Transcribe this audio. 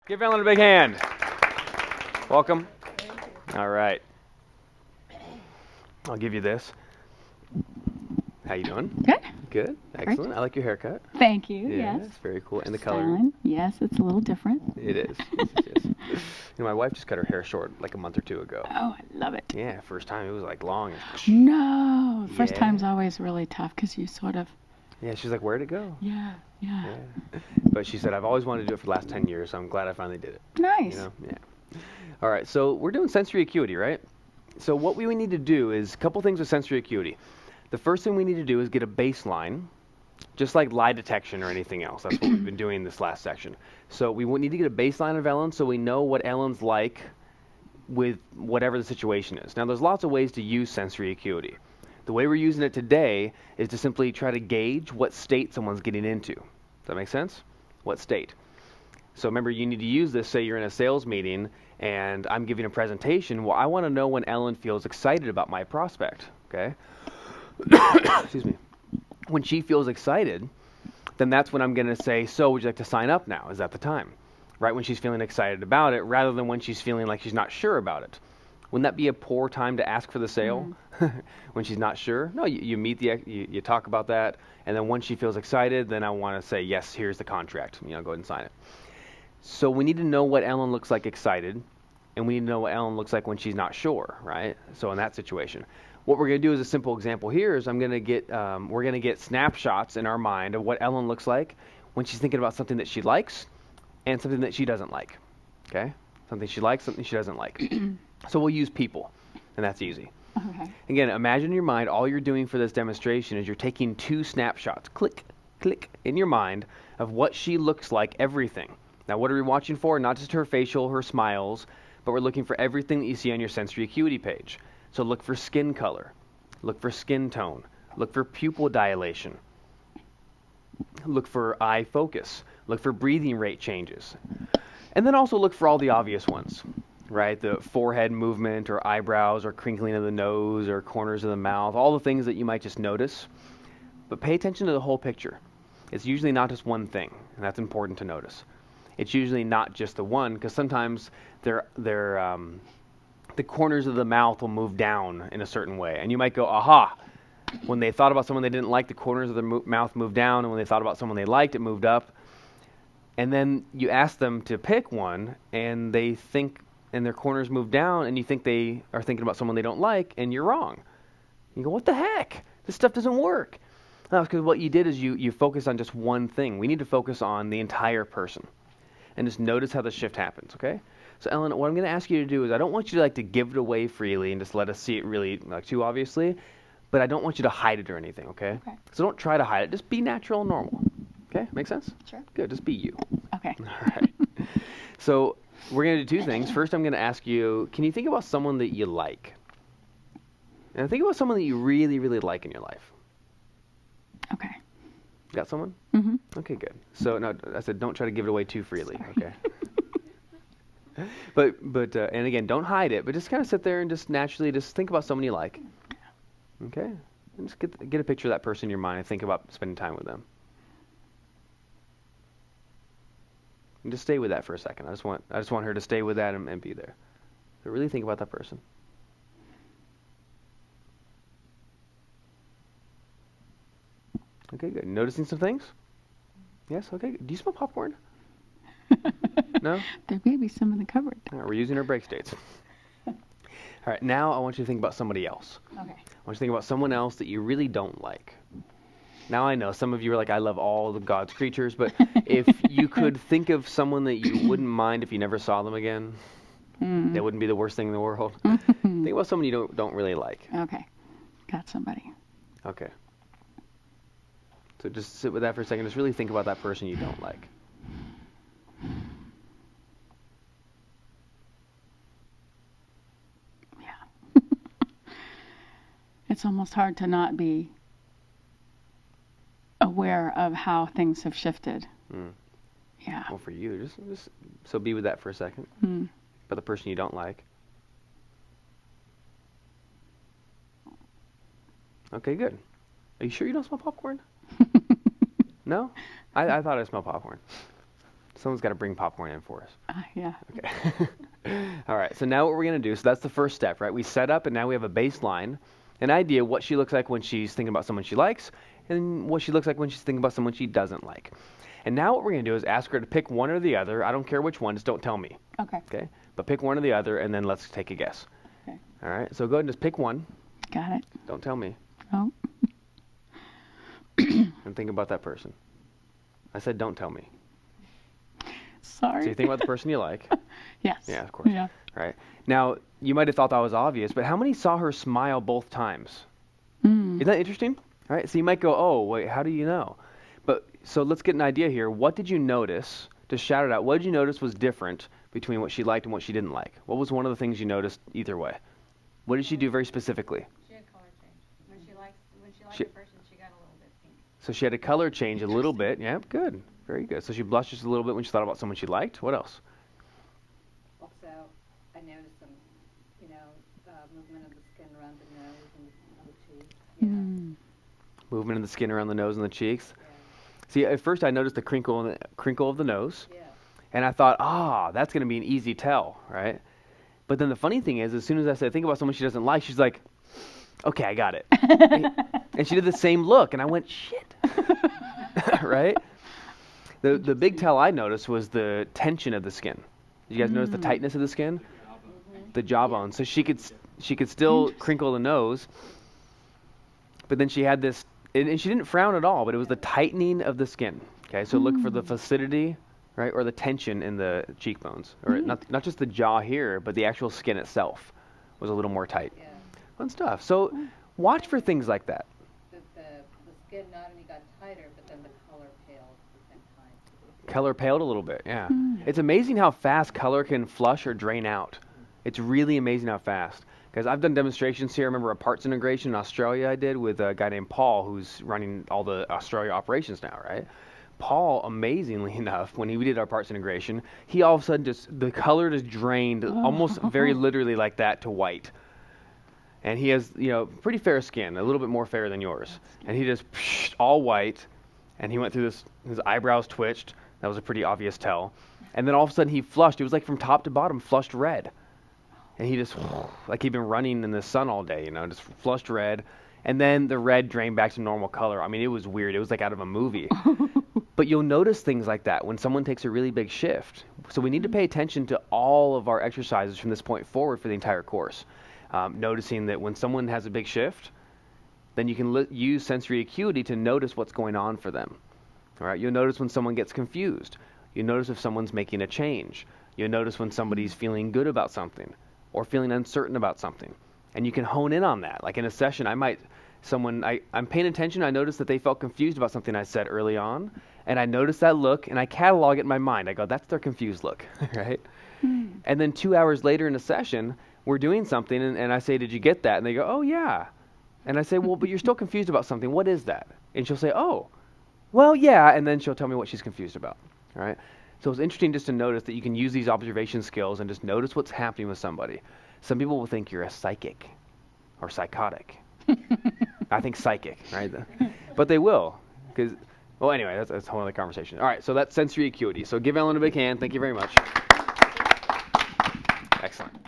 Give Ellen a big hand. Welcome. All right. I'll give you this. How you doing? Good. Good. Excellent. I like your haircut. Thank you. Yeah, Yes. it's very cool. And the color. Styling. Yes, it's a little different. It is. Yes, yes, yes. My wife just cut her hair short like a month or two ago. Oh, I love it. Yeah, first time it was like long. No, first Yeah. time's always really tough because you sort of. Yeah, she's like, where'd it go? Yeah. Yeah. But she said, I've always wanted to do it for the last 10 years, so I'm glad I finally did it. Nice. You know? Yeah. All right, so we're doing sensory acuity, right? So what we need to do is a couple things with sensory acuity. The first thing we need to do is get a baseline, just like lie detection or anything else. That's what we've been doing this last section. So we need to get a baseline of Ellen so we know what Ellen's like with whatever the situation is. Now, there's lots of ways to use sensory acuity. The way we're using it today is to simply try to gauge what state someone's getting into. Does that make sense? What state? So remember, you need to use this, say you're in a sales meeting and I'm giving a presentation. Well, I want to know when Ellen feels excited about my prospect, okay? Excuse me. When she feels excited, then that's when I'm going to say, so would you like to sign up now? Is that the time? Right when she's feeling excited about it, rather than when she's feeling like she's not sure about it. Wouldn't that be a poor time to ask for the sale? When she's not sure? No, you meet you talk about that, and then once she feels excited, then I want to say, yes, here's the contract. Go ahead and sign it. So we need to know what Ellen looks like excited, and we need to know what Ellen looks like when she's not sure, right? So in that situation, what we're going to do is a simple example here is we're going to get snapshots in our mind of what Ellen looks like when she's thinking about something that she likes and something that she doesn't like, okay? Something she likes, something she doesn't like. So we'll use people, and that's easy. Okay. Again, imagine in your mind, all you're doing for this demonstration is you're taking 2 snapshots, click, click, in your mind of what she looks like, everything. Now, what are we watching for? Not just her facial, her smiles, but we're looking for everything that you see on your sensory acuity page. So look for skin color, look for skin tone, look for pupil dilation, look for eye focus, look for breathing rate changes, and then also look for all the obvious ones. Right, the forehead movement or eyebrows or crinkling of the nose or corners of the mouth, all the things that you might just notice. But pay attention to the whole picture. It's usually not just one thing, and that's important to notice. It's usually not just the one, because sometimes the corners of the mouth will move down in a certain way, and you might go, aha! When they thought about someone they didn't like, the corners of the mouth moved down, and when they thought about someone they liked, it moved up. And then you ask them to pick one, and they think and their corners move down, and you think they are thinking about someone they don't like, and you're wrong. You go, what the heck? This stuff doesn't work. No, it's because what you did is you focus on just one thing. We need to focus on the entire person. And just notice how the shift happens, okay? So Ellen, what I'm going to ask you to do is I don't want you to give it away freely and just let us see it really too obviously, but I don't want you to hide it or anything, okay? Okay. So don't try to hide it. Just be natural and normal. Okay? Make sense? Sure. Good. Just be you. Okay. All right. So we're going to do 2 things. First, I'm going to ask you, can you think about someone that you like? And think about someone that you really, really like in your life. Okay. Got someone? Mm-hmm. Okay, good. So no, I said don't try to give it away too freely. Sorry. Okay. But and again, don't hide it. But just kind of sit there and just naturally just think about someone you like. Okay. And just get a picture of that person in your mind and think about spending time with them. And just stay with that for a second. I just want her to stay with that and be there. So really think about that person. Okay, good. Noticing some things? Yes, okay. Do you smell popcorn? No? There may be some in the cupboard. All right, we're using our break states. All right, now I want you to think about somebody else. Okay. I want you to think about someone else that you really don't like. Now I know some of you are like, I love all of God's creatures, but if you could think of someone that you wouldn't mind if you never saw them again, that wouldn't be the worst thing in the world. Think about someone you don't really like. Okay. Got somebody. Okay. So just sit with that for a second. Just really think about that person you don't like. Yeah. It's almost hard to not be aware of how things have shifted. Yeah. Well, for you, just so be with that for a second. But the person you don't like. Okay, good. Are you sure you don't smell popcorn? No? I thought I smelled popcorn. Someone's got to bring popcorn in for us. Yeah. Okay. All right. So now what we're going to do, so that's the first step, right? We set up and now we have a baseline, an idea what she looks like when she's thinking about someone she likes and what she looks like when she's thinking about someone she doesn't like. And now what we're going to do is ask her to pick one or the other. I don't care which one, just don't tell me. Okay. Okay? But pick one or the other and then let's take a guess. Okay. All right. So go ahead and just pick one. Got it. Don't tell me. Oh. And think about that person. I said don't tell me. Sorry. So you think about the person you like. Yes. Yeah, of course. Yeah. Right. Now, you might have thought that was obvious, but how many saw her smile both times? Mm. Isn't that interesting? All right. So you might go, oh, wait, how do you know? But so let's get an idea here. What did you notice? To shout it out, what did you notice was different between what she liked and what she didn't like? What was one of the things you noticed either way? What did she do very specifically? She had color change. When she liked She- a person, she got a little bit pink. So she had a color change a little bit. Yeah, good. Very good. So she blushed just a little bit when she thought about someone she liked. What else? Also, I noticed some, movement of the skin around the nose and on the cheeks. Yeah. Mm. Movement of the skin around the nose and the cheeks. Yeah. See, at first I noticed the crinkle of the nose, Yeah. and I thought, that's going to be an easy tell, right? But then the funny thing is, as soon as I said, think about someone she doesn't like, she's like, okay, I got it. And she did the same look, and I went, shit. Right? The big tell I noticed was the tension of the skin. Did you guys notice the tightness of the skin? The jawbone. So she could still crinkle the nose, but then she had this, and she didn't frown at all, but it was the tightening of the skin. Okay, so look for the flaccidity, right, or the tension in the cheekbones, or not just the jaw here, but the actual skin itself was a little more tight. Yeah. Fun stuff. So watch for things like that. The skin not only got tighter, but then the color paled at the same time. Color paled a little bit, yeah. It's amazing how fast color can flush or drain out. It's really amazing how fast. Because I've done demonstrations here. I remember a parts integration in Australia I did with a guy named Paul, who's running all the Australia operations now, right? Paul, amazingly enough, when we did our parts integration, he all of a sudden the color just drained almost very literally like that to white. And he has, pretty fair skin, a little bit more fair than yours. And he just all white, and he went through this, his eyebrows twitched. That was a pretty obvious tell. And then all of a sudden he flushed. It was like from top to bottom, flushed red. And he just, like he'd been running in the sun all day, just flushed red. And then the red drained back to normal color. I mean, it was weird. It was like out of a movie. But you'll notice things like that when someone takes a really big shift. So we need to pay attention to all of our exercises from this point forward for the entire course. Noticing that when someone has a big shift, then you can use sensory acuity to notice what's going on for them. All right, you'll notice when someone gets confused. You'll notice if someone's making a change. You'll notice when somebody's feeling good about something or feeling uncertain about something. And you can hone in on that. Like in a session, I'm paying attention. I notice that they felt confused about something I said early on. And I notice that look, and I catalog it in my mind. I go, that's their confused look, right? And then 2 hours later in a session, we're doing something, and I say, did you get that? And they go, oh, yeah. And I say, well, but you're still confused about something. What is that? And she'll say, oh, well, yeah. And then she'll tell me what she's confused about, all right? So it's interesting just to notice that you can use these observation skills and just notice what's happening with somebody. Some people will think you're a psychic or psychotic. I think psychic, right? But they will, because, well, anyway, that's a whole other conversation. All right, so that's sensory acuity. So give Ellen a big hand. Thank you very much. Excellent.